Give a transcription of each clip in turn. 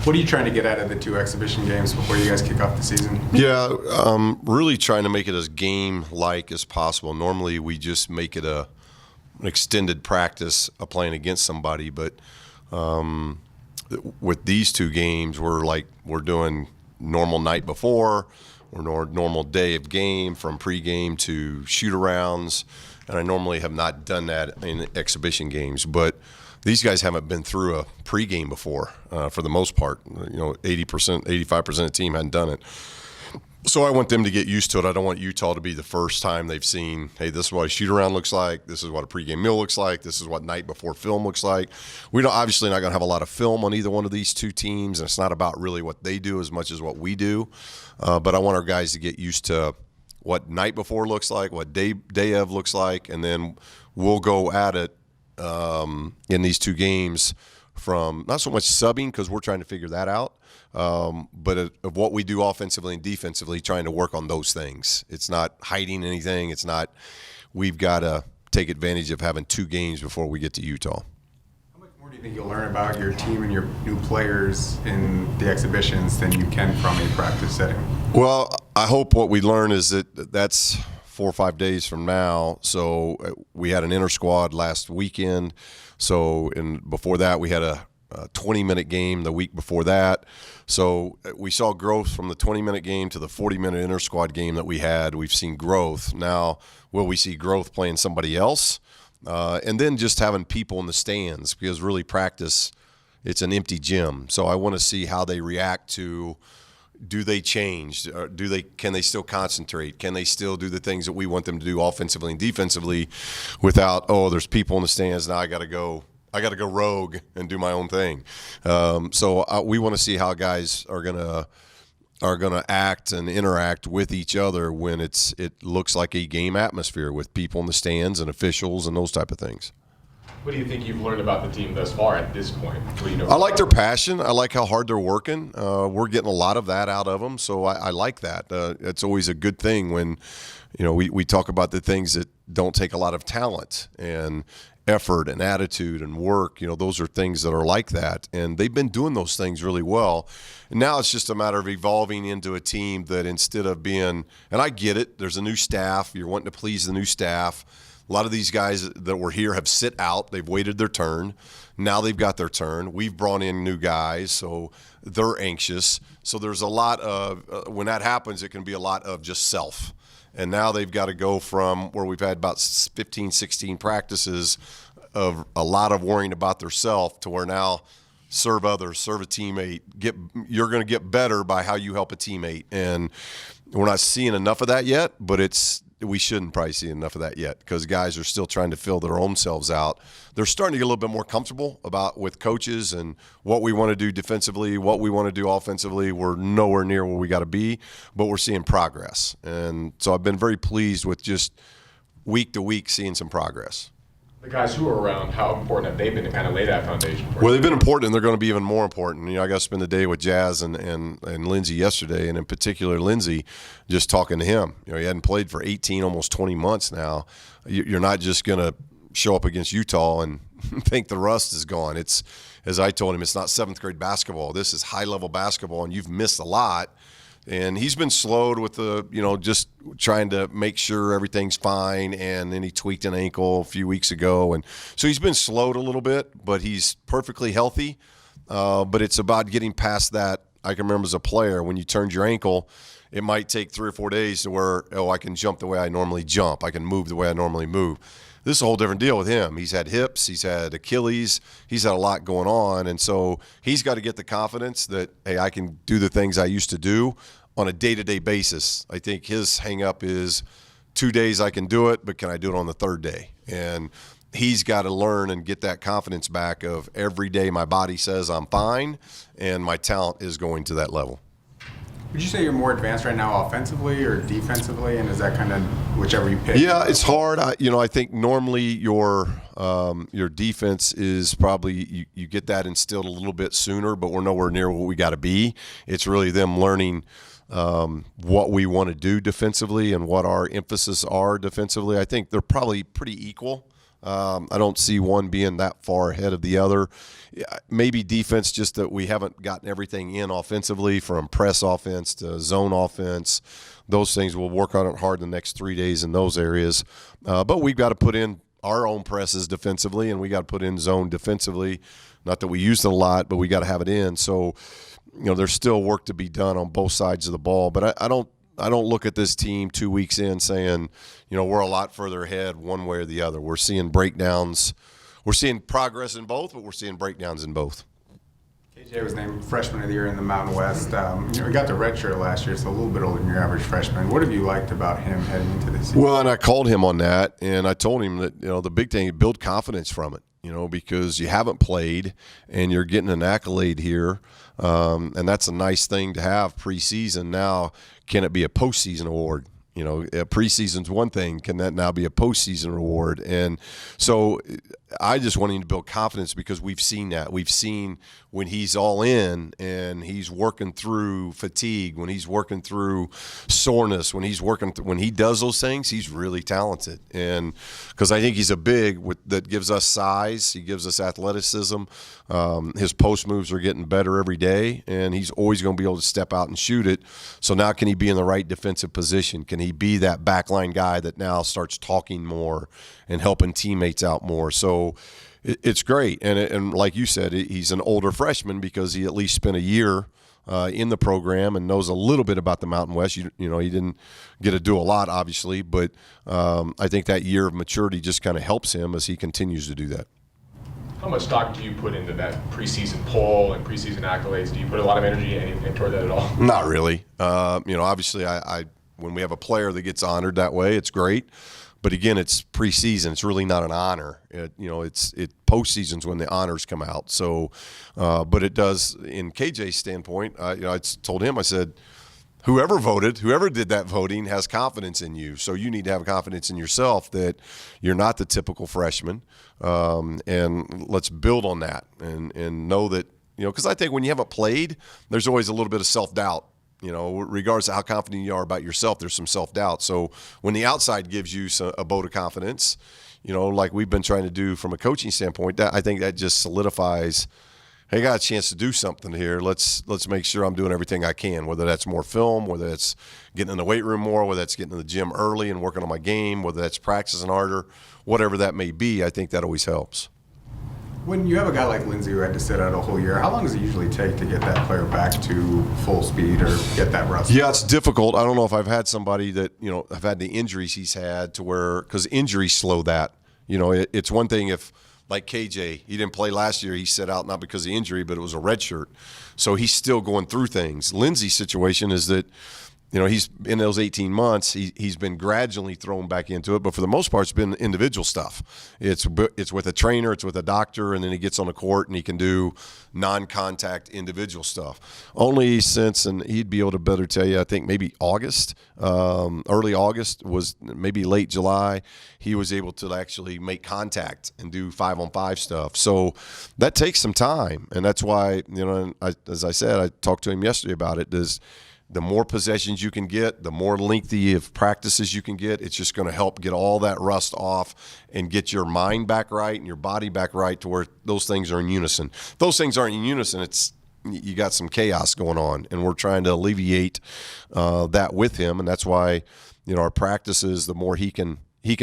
What are you trying to get out of the 2 exhibition games before you guys kick off the season? Yeah, really trying to make it as game-like as possible. Normally we just make it an extended practice of playing against somebody, but with these 2 games, we're doing normal night before, or normal day of game from pregame to shoot-arounds, and I normally have not done that in exhibition games, but these guys haven't been through a pregame before for the most part. 80%, 85% of the team hadn't done it. So I want them to get used to it. I don't want Utah to be the first time they've seen, hey, this is what a shoot-around looks like. This is what a pregame meal looks like. This is what night before film looks like. We're obviously not going to have a lot of film on either one of these 2 teams, and it's not about really what they do as much as what we do. But I want our guys to get used to what night before looks like, what day of looks like, and then we'll go at it in these 2 games from not so much subbing, because we're trying to figure that out, but of what we do offensively and defensively, trying to work on those things. It's not hiding anything. It's not we've got to take advantage of having 2 games before we get to Utah. How much more do you think you'll learn about your team and your new players in the exhibitions than you can from a practice setting? Well, I hope what we learn is that that's 4 or 5 days from now. So we had an inter squad last weekend. So before that, we had a 20-minute game the week before that. So we saw growth from the 20-minute game to the 40-minute inter squad game that we had. We've seen growth. Now, will we see growth playing somebody else? And then just having people in the stands, because really practice, it's an empty gym. So I want to see how they react to. Do they change? Can they still concentrate? Can they still do the things that we want them to do offensively and defensively without, there's people in the stands, now I got to go rogue and do my own thing. So we want to see how guys are gonna act and interact with each other when it looks like a game atmosphere with people in the stands and officials and those type of things. What do you think you've learned about the team thus far at this point? I like their passion. I like how hard they're working. We're getting a lot of that out of them, so I like that. It's always a good thing when, we talk about the things that don't take a lot of talent and effort and attitude and work. Those are things that are like that, and they've been doing those things really well. And now it's just a matter of evolving into a team that instead of being, and I get it, there's a new staff. You're wanting to please the new staff. A lot of these guys that were here have sit out. They've waited their turn. Now they've got their turn. We've brought in new guys, so they're anxious. So there's a lot of when that happens, it can be a lot of just self. And now they've got to go from where we've had about 15, 16 practices of a lot of worrying about their self to where now serve others, serve a teammate. You're going to get better by how you help a teammate. And we're not seeing enough of that yet, but we shouldn't probably see enough of that yet, because guys are still trying to fill their own selves out. They're starting to get a little bit more comfortable with coaches and what we want to do defensively, what we want to do offensively. We're nowhere near where we got to be, but we're seeing progress. And so I've been very pleased with just week to week seeing some progress. The guys who are around, how important have they been to kind of lay that foundation for you? Well, they've been important, and they're going to be even more important. I got to spend the day with Jazz and Lindsey yesterday, and in particular Lindsey, just talking to him. He hadn't played for 18, almost 20 months now. You're not just going to show up against Utah and think the rust is gone. It's, as I told him, it's not 7th grade basketball. This is high-level basketball, and you've missed a lot. And he's been slowed with just trying to make sure everything's fine. And then he tweaked an ankle a few weeks ago. And so he's been slowed a little bit, but he's perfectly healthy. But it's about getting past that. I can remember as a player, when you turned your ankle, it might take 3 or 4 days to where, I can jump the way I normally jump. I can move the way I normally move. This is a whole different deal with him. He's had hips, he's had Achilles, he's had a lot going on. And so he's got to get the confidence that, hey, I can do the things I used to do on a day-to-day basis. I think his hang-up is 2 days I can do it, but can I do it on the 3rd day? And he's got to learn and get that confidence back of every day my body says I'm fine and my talent is going to that level. Would you say you're more advanced right now offensively or defensively, and is that kind of whichever you pick? Yeah, it's hard. I think normally your defense is probably you get that instilled a little bit sooner, but we're nowhere near what we got to be. It's really them learning what we want to do defensively and what our emphasis are defensively. I think they're probably pretty equal. I don't see one being that far ahead of the other. Maybe defense, just that we haven't gotten everything in offensively, from press offense to zone offense. Those things, we'll work on it hard the next 3 days in those areas. But we've got to put in our own presses defensively, and we got to put in zone defensively. Not that we use it a lot, but we got to have it in. So, there's still work to be done on both sides of the ball. But I don't look at this team 2 weeks in saying, we're a lot further ahead one way or the other. We're seeing breakdowns. We're seeing progress in both, but we're seeing breakdowns in both. KJ was named Freshman of the Year in the Mountain West. He got the red shirt last year, so a little bit older than your average freshman. What have you liked about him heading into this season? Well, and I called him on that, and I told him that, the big thing, build confidence from it, because you haven't played and you're getting an accolade here. And that's a nice thing to have preseason. Now, can it be a postseason award? A preseason's one thing. Can that now be a postseason award? And so I just want him to build confidence, because we've seen that. We've seen when he's all in and he's working through fatigue, when he's working through soreness, when he does those things, he's really talented. And because I think he's a big that gives us size, he gives us athleticism. His post moves are getting better every day, and he's always going to be able to step out and shoot it. So now, can he be in the right defensive position? Can he be that backline guy that now starts talking more and helping teammates out more? So it's great. And like you said, he's an older freshman because he at least spent a year in the program and knows a little bit about the Mountain West. He didn't get to do a lot, obviously, but I think that year of maturity just kind of helps him as he continues to do that. How much stock do you put into that preseason poll and preseason accolades? Do you put a lot of energy toward that at all? Not really. Obviously, I when we have a player that gets honored that way, it's great. But again, it's preseason. It's really not an honor. It's postseason's when the honors come out. So, but it does, in KJ's standpoint. I told him, I said, whoever did that voting has confidence in you. So you need to have confidence in yourself that you're not the typical freshman. And let's build on that and know that, because I think when you haven't played, there's always a little bit of self-doubt. Regardless of how confident you are about yourself, there's some self-doubt. So when the outside gives you a vote of confidence, like we've been trying to do from a coaching standpoint, I think that just solidifies, hey, I got a chance to do something here. Let's make sure I'm doing everything I can, whether that's more film, whether that's getting in the weight room more, whether that's getting to the gym early and working on my game, whether that's practicing harder, whatever that may be. I think that always helps. When you have a guy like Lindsey who had to sit out a whole year, how long does it usually take to get that player back to full speed or get that rust? Yeah, it's difficult. I don't know if I've had somebody that, have had the injuries he's had to where, because injuries slow that. It's one thing if, like KJ, he didn't play last year. He sat out not because of injury, but it was a red shirt. So he's still going through things. Lindsey's situation is that, he's in those 18 months, he's been gradually thrown back into it, but for the most part, it's been individual stuff. It's with a trainer, it's with a doctor, and then he gets on the court and he can do non-contact individual stuff. Only since, and he'd be able to better tell you, I think maybe August, early August, was maybe late July, he was able to actually make contact and do 5-on-5 stuff. So that takes some time, and that's why, as I said, I talked to him yesterday about it, the more possessions you can get, the more lengthy of practices you can get, it's just going to help get all that rust off and get your mind back right and your body back right to where those things are in unison. If those things aren't in unison, you got some chaos going on, and we're trying to alleviate that with him, and that's why our practices, the more he can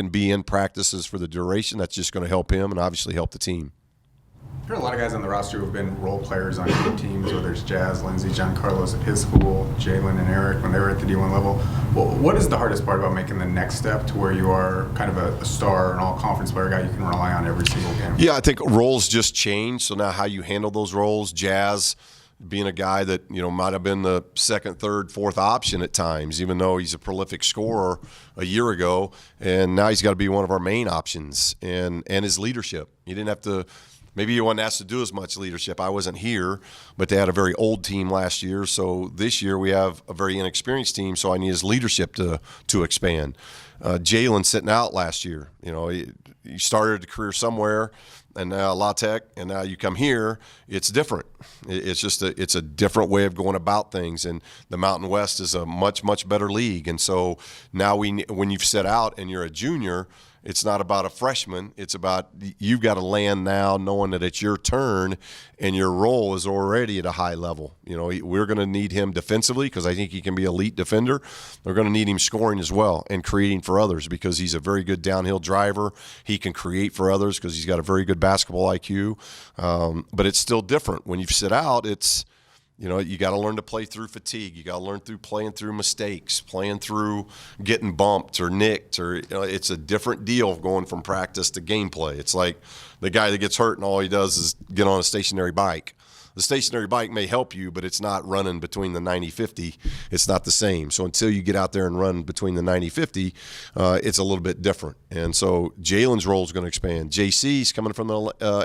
be in practices for the duration, that's just going to help him and obviously help the team. There are a lot of guys on the roster who have been role players on good teams, whether it's Jazz, Lindsey, John Carlos at his school, Jalen and Eric when they were at the D1 level. Well, what is the hardest part about making the next step to where you are kind of a star, an all-conference player, guy you can rely on every single game? Yeah, I think roles just change, so now how you handle those roles. Jazz being a guy that might have been the second, third, fourth option at times, even though he's a prolific scorer a year ago, and now he's got to be one of our main options, and his leadership. He didn't have to. Maybe he wasn't asked to do as much leadership. I wasn't here, but they had a very old team last year. So this year we have a very inexperienced team, so I need his leadership to expand. Jalen sitting out last year. He started a career somewhere, and now La Tech, and now you come here. It's different. It's just it's a different way of going about things, and the Mountain West is a much, much better league. And so now when you've set out and you're a junior, It's not about a freshman. It's about you've got to land now knowing that it's your turn and your role is already at a high level. You know, we're going to need him defensively because I think he can be an elite defender. We're going to need him scoring as well and creating for others because he's a very good downhill driver. He can create for others because he's got a very good basketball IQ. But it's still different. When you sit out, it's – you know, you got to learn to play through fatigue. You got to learn through playing through mistakes, playing through getting bumped or nicked. Or it's a different deal going from practice to gameplay. It's like the guy that gets hurt and all he does is get on a stationary bike. The stationary bike may help you, but it's not running between the 90-50. It's not the same. So until you get out there and run between the 90-50, it's a little bit different. And so Jalen's role is going to expand. JC's coming from the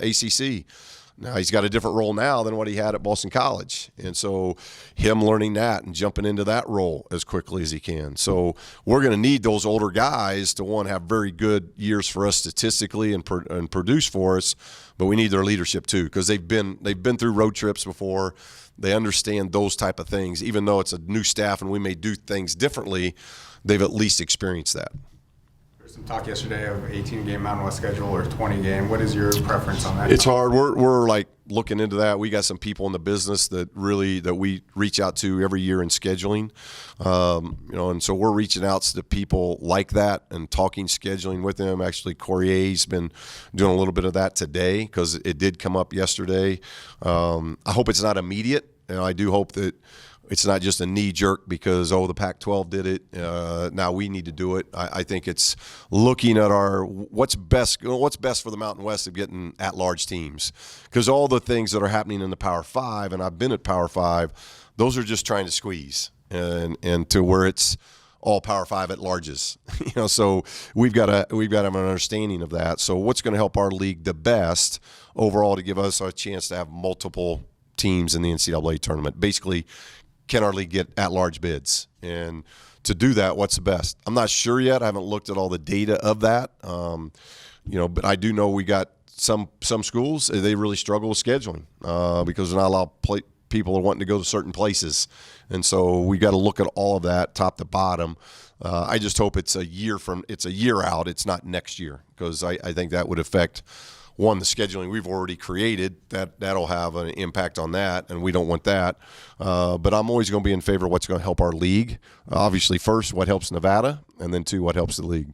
ACC. Now, he's got a different role now than what he had at Boston College. And so him learning that and jumping into that role as quickly as he can. So we're going to need those older guys to, one, have very good years for us statistically and produce for us, but we need their leadership too because they've been through road trips before. They understand those type of things. Even though it's a new staff and we may do things differently, they've at least experienced that. Some talk yesterday of 18-game Mountain West schedule or 20-game. What is your preference on that? It's hard. We're like looking into that. We got some people in the business that we reach out to every year in scheduling, and so we're reaching out to people like that and talking scheduling with them. Actually, Corey's been doing a little bit of that today because it did come up yesterday. I hope it's not immediate, and I do hope that it's not just a knee jerk because, the Pac-12 did it. Now we need to do it. I think it's looking at what's best for the Mountain West of getting at-large teams. Because all the things that are happening in the Power 5, and I've been at Power 5, those are just trying to squeeze and to where it's all Power 5 at larges. So we've got to have an understanding of that. So what's going to help our league the best overall to give us a chance to have multiple teams in the NCAA tournament? Basically, can our league get at-large bids? And to do that, what's the best? I'm not sure yet. I haven't looked at all the data of that. But I do know we got some schools, they really struggle with scheduling because they're not allowed people are wanting to go to certain places. And so we got to look at all of that top to bottom. I just hope it's a year out. It's not next year because I think that would affect – one, the scheduling we've already created, that'll have an impact on that, and we don't want that. But I'm always going to be in favor of what's going to help our league. Obviously, first, what helps Nevada, and then two, what helps the league.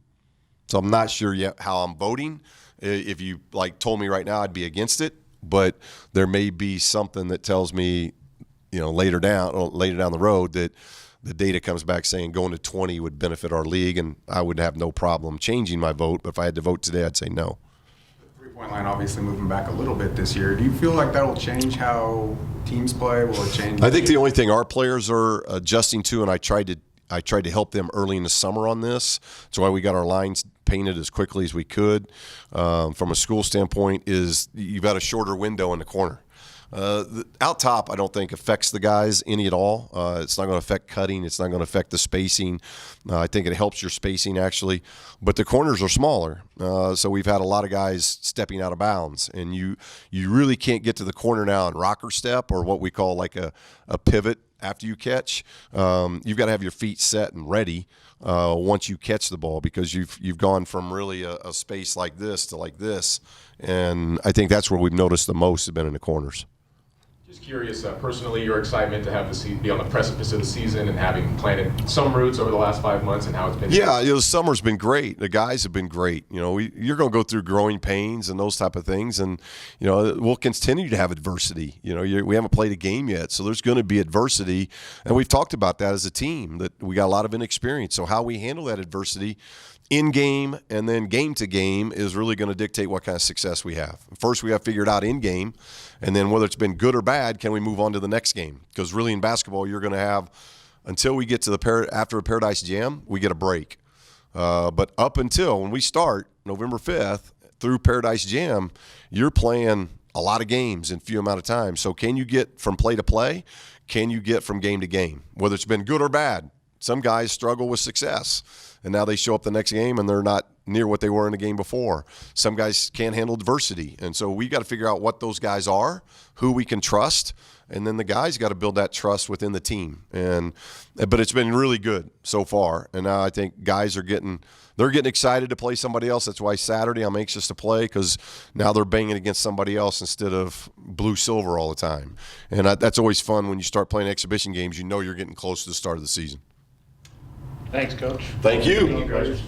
So I'm not sure yet how I'm voting. If you told me right now, I'd be against it. But there may be something that tells me, later down the road that the data comes back saying going to 20 would benefit our league, and I would have no problem changing my vote. But if I had to vote today, I'd say no. Point line obviously moving back a little bit this year. Do you feel like that will change how teams play? Will it change? I think the only thing our players are adjusting to, and I tried to help them early in the summer on this. That's why we got our lines painted as quickly as we could. From a school standpoint, is you've got a shorter window in the corner. Out top, I don't think affects the guys any at all. It's not going to affect cutting. It's not going to affect the spacing. I think it helps your spacing, actually. But the corners are smaller. So we've had a lot of guys stepping out of bounds. And you really can't get to the corner now in rocker step or what we call like a pivot after you catch. You've got to have your feet set and ready once you catch the ball because you've gone from really a space like this to like this. And I think that's where we've noticed the most have been in the corners. Just curious, personally, your excitement to have be on the precipice of the season and having planted some roots over the last 5 months and how it's been. Yeah, the summer's been great. The guys have been great. You're going to go through growing pains and those type of things, and we'll continue to have adversity. We haven't played a game yet, so there's going to be adversity, and we've talked about that as a team that we got a lot of inexperience. So how we handle that adversity in game and then game to game is really going to dictate what kind of success we have. First, we have to figure it out in game, and then whether it's been good or bad, can we move on to the next game? Because really in basketball, you're going to have until we get to after a Paradise Jam, we get a break. But up until when we start November 5th through Paradise Jam, you're playing a lot of games in a few amount of time. So can you get from play to play? Can you get from game to game? Whether it's been good or bad. Some guys struggle with success, and now they show up the next game and they're not near what they were in the game before. Some guys can't handle adversity. And so we got to figure out what those guys are, who we can trust, and then the guys got to build that trust within the team. But it's been really good so far. And now I think guys are getting excited to play somebody else. That's why Saturday I'm anxious to play, because now they're banging against somebody else instead of blue-silver all the time. And that's always fun when you start playing exhibition games. You know you're getting close to the start of the season. Thanks, Coach. Thank you. Thank you, Coach.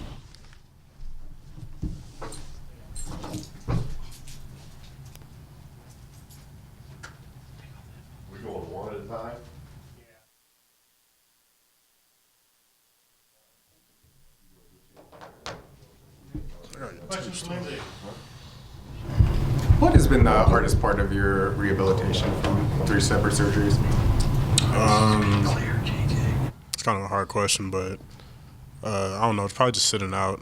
We're going one at a time. What has been the hardest part of your rehabilitation from 3 separate surgeries? It's kind of a hard question, but I don't know. It's probably just sitting out.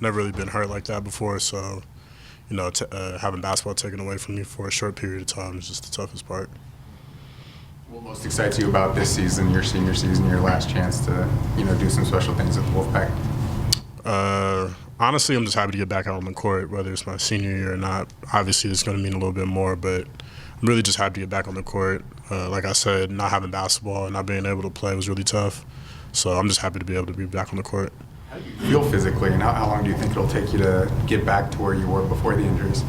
Never really been hurt like that before, so having basketball taken away from me for a short period of time is just the toughest part. What most excites you about this season, your senior season, your last chance to do some special things with the Wolfpack? Honestly, I'm just happy to get back out on the court, whether it's my senior year or not. Obviously, it's going to mean a little bit more, but I'm really just happy to get back on the court. Like I said, not having basketball and not being able to play was really tough. So I'm just happy to be able to be back on the court. How do you feel physically, and how long do you think it'll take you to get back to where you were before the injuries?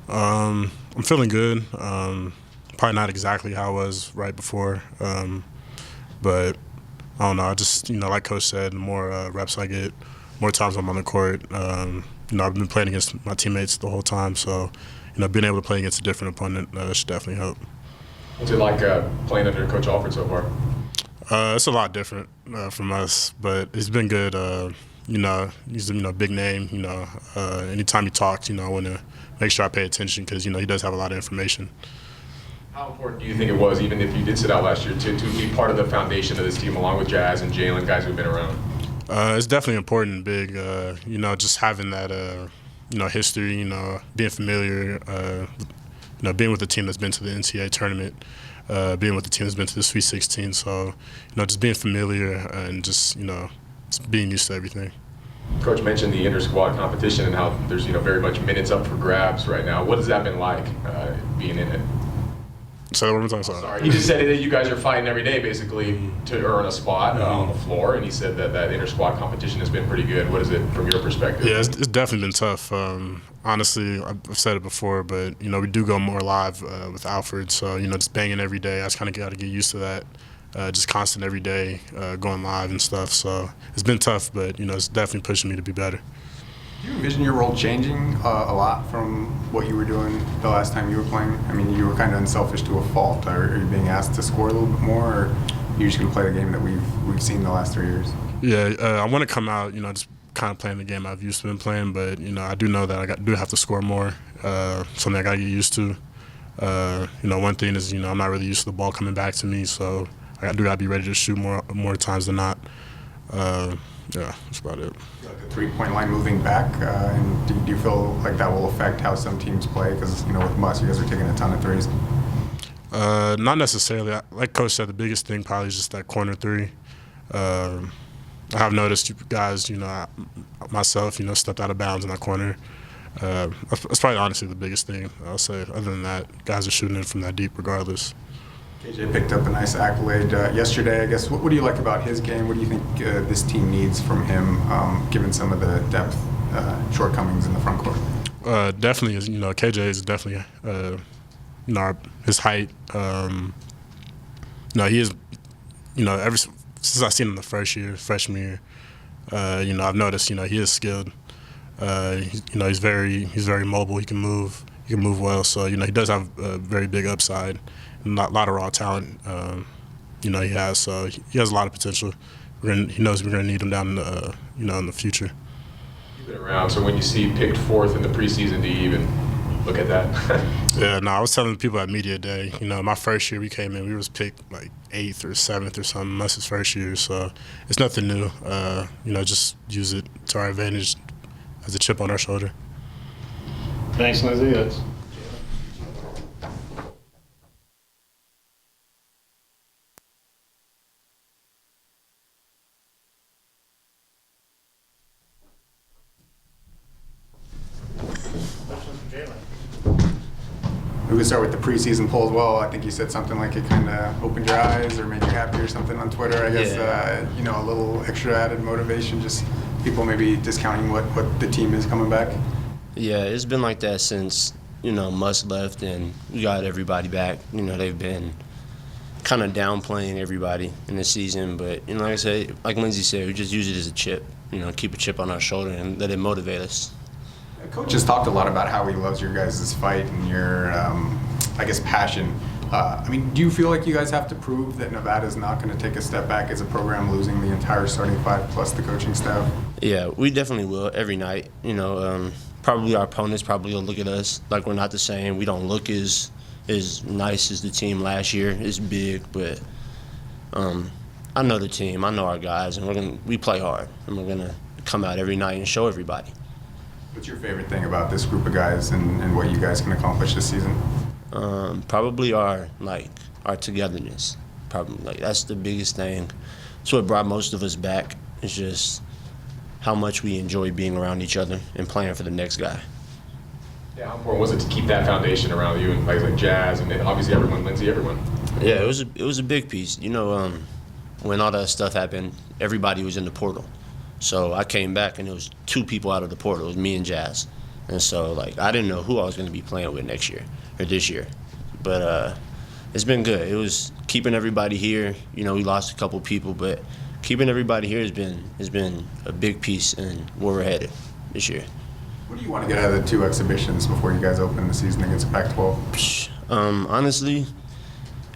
I'm feeling good. Probably not exactly how I was right before, but I don't know. I just, like Coach said, the more reps I get, more times I'm on the court. I've been playing against my teammates the whole time, so being able to play against a different opponent should definitely help. What's it like playing under Coach Alford so far? It's a lot different from us, but it's been good. He's a big name. Anytime he talks, I want to make sure I pay attention because he does have a lot of information. How important do you think it was, even if you did sit out last year, to be part of the foundation of this team along with Jazz and Jalen, guys who've been around? It's definitely important, big. Just having that, history. Being familiar. Being with a team that's been to the NCAA tournament, being with the team that's been to the Sweet 16. So, just being familiar and just being used to everything. Coach mentioned the inter-squad competition and how there's very much minutes up for grabs right now. What has that been like being in it? So one more time, sorry. Sorry, he just said that you guys are fighting every day basically to earn a spot on the floor, and he said that inter-squad competition has been pretty good. What is it from your perspective? Yeah, it's definitely been tough. Honestly, I've said it before, but we do go more live with Alfred, so just banging every day. I just kind of got to get used to that. Just constant every day, going live and stuff. So it's been tough, but it's definitely pushing me to be better. Do you envision your role changing a lot from what you were doing the last time you were playing? I mean, you were kind of unselfish to a fault. Are you being asked to score a little bit more, or are you just going to play the game that we've seen the last 3 years? Yeah, I want to come out, just kind of playing the game I've used to been playing, but I do know that I do have to score more. Something I got to get used to. One thing is I'm not really used to the ball coming back to me, so I do got to be ready to shoot more times than not. Yeah, that's about it. Like the three-point line moving back, and do you feel like that will affect how some teams play? Because with Muss, you guys are taking a ton of threes. Not necessarily. Like Coach said, the biggest thing probably is just that corner three. I have noticed you guys, myself, stepped out of bounds in that corner. That's probably honestly the biggest thing I'll say. Other than that, guys are shooting it from that deep regardless. KJ picked up a nice accolade yesterday. I guess, what do you like about his game? What do you think this team needs from him, given some of the depth shortcomings in the front court? Definitely, KJ is definitely, his height. He is, ever since I've seen him the freshman year, I've noticed, he is skilled. He's very mobile. He can move well. So he does have a very big upside. A lot of raw talent, he has. So he has a lot of potential. He knows we're going to need him down, in the future. You've been around, so when you see picked fourth in the preseason, do you even look at that? Yeah, no, I was telling people at Media Day, my first year we came in, we was picked like 8th or 7th or something. That's his first year, so it's nothing new. Just use it to our advantage as a chip on our shoulder. Thanks, Lindsay. We could start with the preseason poll as well. I think you said something like it kind of opened your eyes or made you happy or something on Twitter. I guess, a little extra added motivation, just people maybe discounting what the team is coming back. Yeah, it's been like that since, Musk left and we got everybody back. They've been kind of downplaying everybody in the season. But, like I said, like Lindsey said, we just use it as a chip, keep a chip on our shoulder and let it motivate us. Coach has talked a lot about how he loves your guys' fight and your, passion. Do you feel like you guys have to prove that Nevada's not going to take a step back as a program, losing the entire starting five plus the coaching staff? Yeah, we definitely will every night. Probably our opponents probably will look at us like we're not the same. We don't look as nice as the team last year. It's big, but I know the team. I know our guys, and we play hard, and we're gonna come out every night and show everybody. What's your favorite thing about this group of guys and what you guys can accomplish this season? Probably our togetherness. Probably that's the biggest thing. It's what brought most of us back. It's just how much we enjoy being around each other and playing for the next guy. Yeah, how important was it to keep that foundation around you and guys like Jazz and then obviously everyone, Lindsey, everyone? Yeah, it was a big piece. When all that stuff happened, everybody was in the portal. So I came back and it was 2 people out of the portal. It was me and Jazz. And so I didn't know who I was going to be playing with next year or this year. But it's been good. It was keeping everybody here. We lost a couple people, but keeping everybody here has been a big piece in where we're headed this year. What do you want to get out of the 2 exhibitions before you guys open the season against Pac-12? Honestly,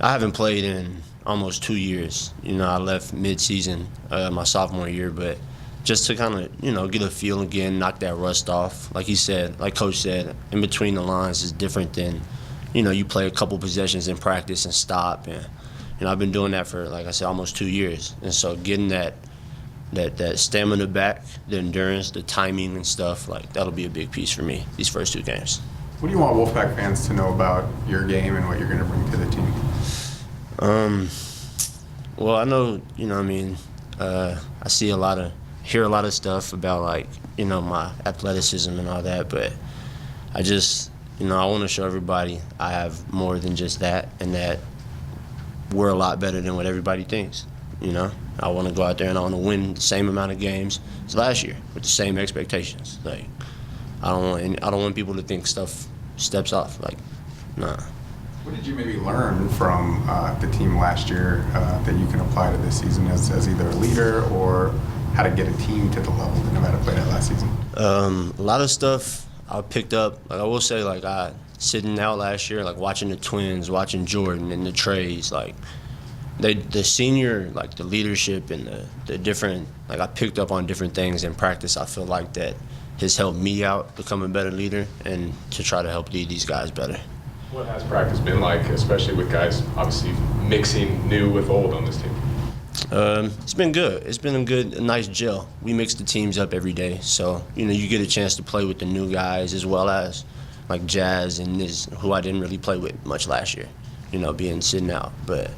I haven't played in almost 2 years. I left mid-season my sophomore year, but just to kind of, get a feel again, knock that rust off. Like Coach said, in between the lines is different than, you play a couple possessions in practice and stop. And, I've been doing that for, like I said, almost 2 years. And so getting that stamina back, the endurance, the timing and stuff, that'll be a big piece for me these first 2 games. What do you want Wolfpack fans to know about your game and what you're going to bring to the team? Well, I know, I hear a lot of stuff about my athleticism and all that, but I just, I want to show everybody I have more than just that and that we're a lot better than what everybody thinks. I want to go out there and I want to win the same amount of games as last year with the same expectations. I don't want people to think stuff steps off. Nah. What did you maybe learn from the team last year that you can apply to this season as either a leader or how to get a team to the level that Nevada played at last season? A lot of stuff I picked up. I will say, I sitting out last year, watching the Twins, watching Jordan and the Trays, the senior, the leadership and the different, I picked up on different things in practice. I feel like that has helped me out become a better leader and to try to help lead these guys better. What has practice been like, especially with guys obviously mixing new with old on this team? It's been good. It's been a nice gel. We mix the teams up every day, so you get a chance to play with the new guys as well as Jazz and who I didn't really play with much last year. Being sitting out, but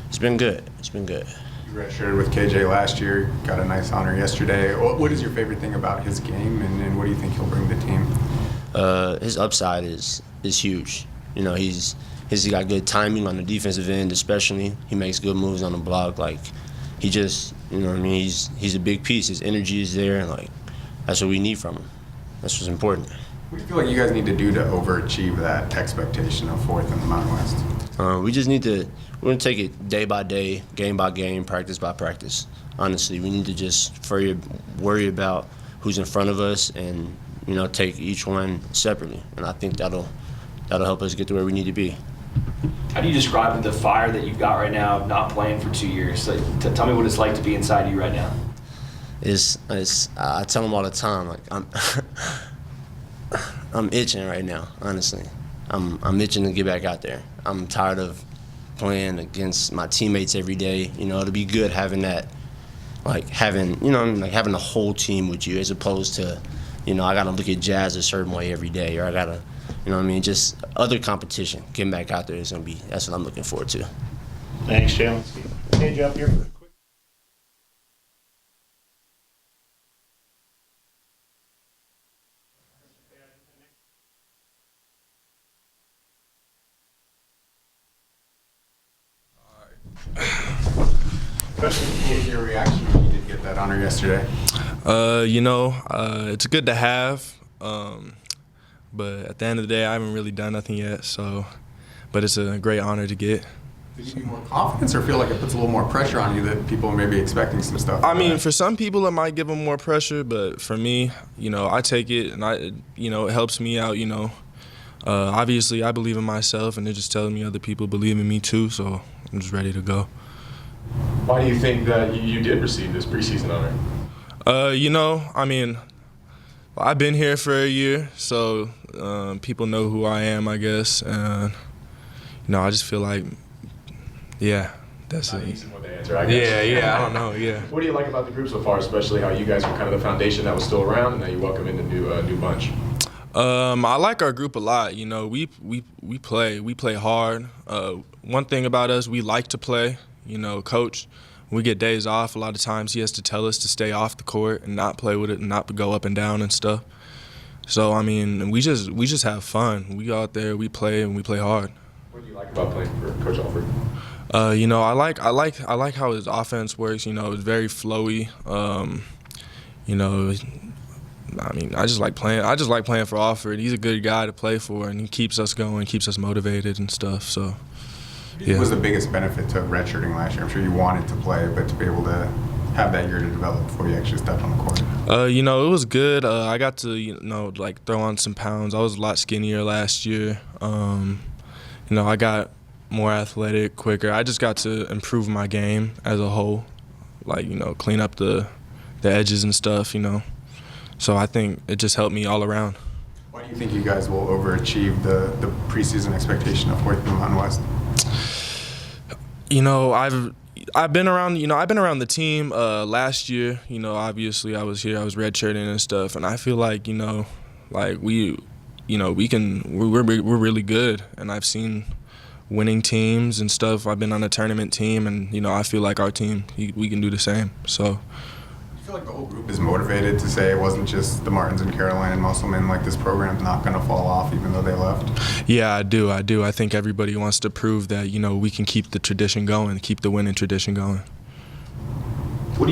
it's been good. It's been good. You redshirted with KJ last year, got a nice honor yesterday. What is your favorite thing about his game, and what do you think he'll bring to the team? His upside is huge. He's got good timing on the defensive end, especially. He makes good moves on the block. He just, he's a big piece. His energy is there, and that's what we need from him. That's what's important. What do you feel like you guys need to do to overachieve that expectation of 4th in the Mountain West? We just need to. We're gonna take it day by day, game by game, practice by practice. Honestly, we need to just worry about who's in front of us and take each one separately. And I think that'll help us get to where we need to be. How do you describe the fire that you've got right now, not playing for 2 years? Tell me what it's like to be inside you right now. I tell them all the time, I'm itching right now. Honestly, I'm itching to get back out there. I'm tired of playing against my teammates every day. It'll be good having that, having the whole team with you as opposed to, I gotta look at Jazz a certain way every day, or I gotta. Just other competition. Getting back out there that's what I'm looking forward to. Thanks, Jalen. Hey, Jeff, here. What was your reaction when you did get that honor yesterday? It's good to have, but at the end of the day, I haven't really done nothing yet. But it's a great honor to get. Did you give you more confidence, or feel like it puts a little more pressure on you that people may be expecting some stuff? I mean, for some people, it might give them more pressure, but for me, I take it and it helps me out. Obviously, I believe in myself, and it just tells me other people believe in me too. So I'm just ready to go. Why do you think that you did receive this preseason honor? I've been here for a year, so people know who I am, I guess. And, I just feel like, yeah, that's Not it. easy one to answer, I guess. Yeah, I don't know, yeah. What do you like about the group so far, especially how you guys were kind of the foundation that was still around, and now you welcome in a new bunch? I like our group a lot. We play hard. One thing about us, we like to play. Coach, when we get days off, a lot of times he has to tell us to stay off the court and not play with it and not go up and down and stuff. So we just have fun. We go out there, we play, and we play hard. What do you like about playing for Coach Alford? I like how his offense works. It's very flowy. I just like playing. I just like playing for Alford. He's a good guy to play for, and he keeps us going, keeps us motivated and stuff. So, What was the biggest benefit to redshirting last year? I'm sure you wanted to play, but to be able to have that year to develop before you actually stepped on the court. It was good. I got to throw on some pounds. I was a lot skinnier last year. I got more athletic, quicker. I just got to improve my game as a whole, clean up the edges and stuff. So I think it just helped me all around. Why do you think you guys will overachieve the preseason expectation of fourth in the Mountain West? I've been around the team last year. Obviously I was here, I was redshirting and stuff, and I feel like we're really good, and I've seen winning teams and stuff. I've been on a tournament team, and I feel like our team, we can do the same. So I feel like the whole group is motivated to say it wasn't just the Martins and Caroline and Musselman, like this program's not going to fall off even though they left. Yeah, I do. I think everybody wants to prove that we can keep the tradition going, keep the winning tradition going.